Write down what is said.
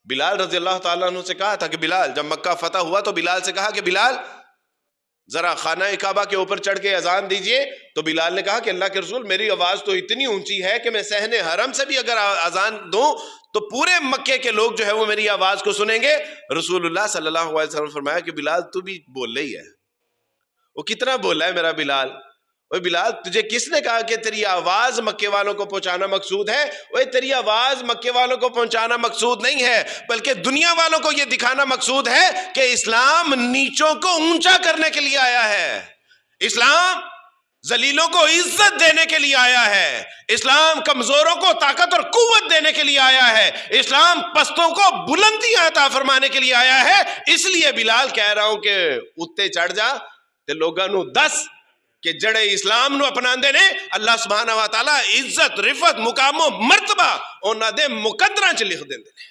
بلال رضی اللہ تعالیٰ عنہ سے کہا تھا کہ بلال، جب مکہ فتح ہوا تو بلال سے کہا کہ بلال ذرا خانہ کعبہ کے اوپر چڑھ کے اذان دیجئے. تو بلال نے کہا کہ اللہ کے رسول میری آواز تو اتنی اونچی ہے کہ میں صحن حرم سے بھی اگر اذان دوں تو پورے مکے کے لوگ جو ہے وہ میری آواز کو سنیں گے. رسول اللہ صلی اللہ علیہ وسلم فرمایا کہ بلال تو بھی بول رہی ہے. وہ کتنا بول رہا ہے میرا بلال. اوے بلال، تجھے کس نے کہا کہ تیری آواز مکے والوں کو پہنچانا مقصود ہے؟ اوے تیری آواز مکے والوں کو پہنچانا مقصود نہیں ہے، بلکہ دنیا والوں کو یہ دکھانا مقصود ہے کہ اسلام نیچوں کو اونچا کرنے کے لیے آیا ہے، اسلام ذلیلوں کو عزت دینے کے لیے آیا ہے، اسلام کمزوروں کو طاقت اور قوت دینے کے لیے آیا ہے، اسلام پستوں کو بلندیاں عطا فرمانے کے لیے آیا ہے. اس لیے بلال کہہ رہا ہوں کہ اتے چڑھ جا تے لوگاں نو دس کہ جڑے اسلام نو اپناندے نے اللہ سبحانہ و تعالی عزت، رفت، مقام و مرتبہ انہاں دے مقدراں چ لکھ دیندے نے.